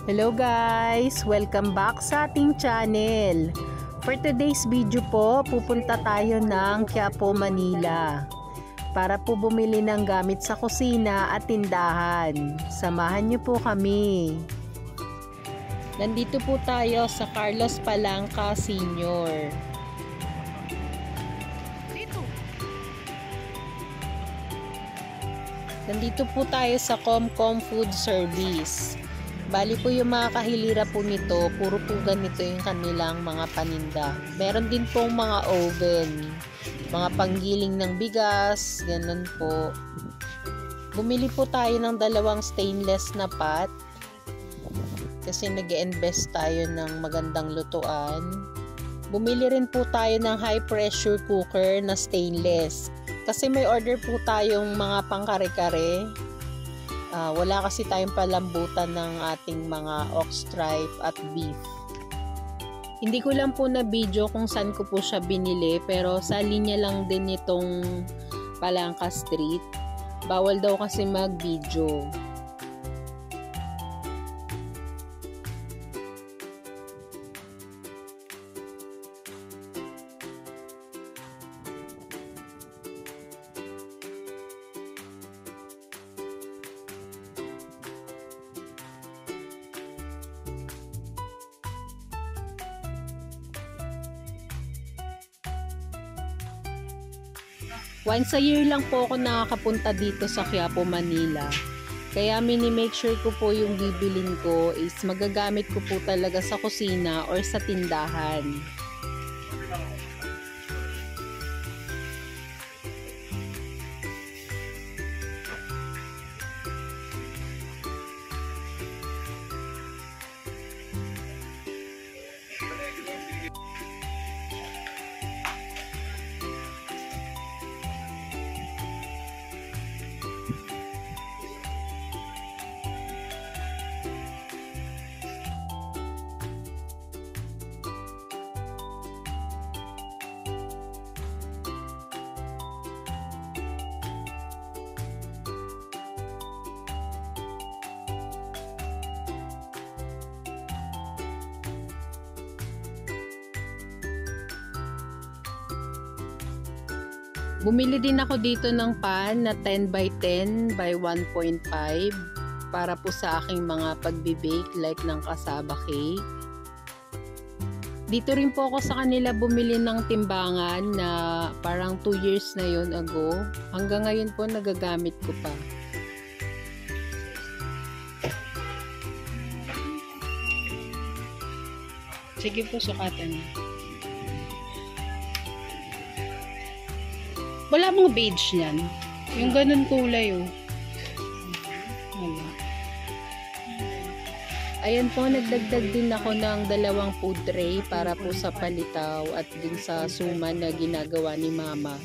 Hello guys! Welcome back sa ating channel. For today's video po, pupunta tayo ng Quiapo, Manila para po bumili ng gamit sa kusina at tindahan. Samahan niyo po kami. Nandito po tayo sa Carlos Palanca Sr. Nandito po tayo sa Comcom Food Service. Bali po yung mga kahilira po nito, puro po ganito yung kanilang mga paninda. Meron din pong mga oven, mga panggiling ng bigas, ganun po. Bumili po tayo ng dalawang stainless na pot kasi nag-invest tayo ng magandang lutuan. Bumili rin po tayo ng high pressure cooker na stainless kasi may order po tayong mga pangkare-kare. Wala kasi tayong palambutan ng ating mga ox tripe at beef. Hindi ko lang po na video kung saan ko po siya binili, pero sa linya lang din itong Palanca Street. Bawal daw kasi mag-video. Once a year lang po ako nakakapunta dito sa Quiapo, Manila. Kaya mini-make sure ko po yung bibilin ko is magagamit ko po talaga sa kusina or sa tindahan. Bumili din ako dito ng pan na 10 by 10 by 1.5 para po sa aking mga pagbe-bake like ng kasaba cake. Dito rin po ako sa kanila bumili ng timbangan na parang 2 years na yun ago. Hanggang ngayon po nagagamit ko pa. Sige po, sukatan. Wala mong beige yan. Yung ganun kulay, oh. Wala. Ayan po, nagdagdag din ako ng 2 food tray para po sa palitaw at din sa suman na ginagawa ni Mama.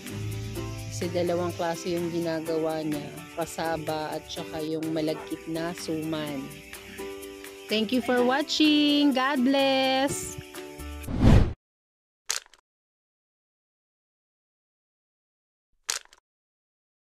Kasi 2 klase yung ginagawa niya. Kasaba at saka yung malagkit na suman. Thank you for watching. God bless!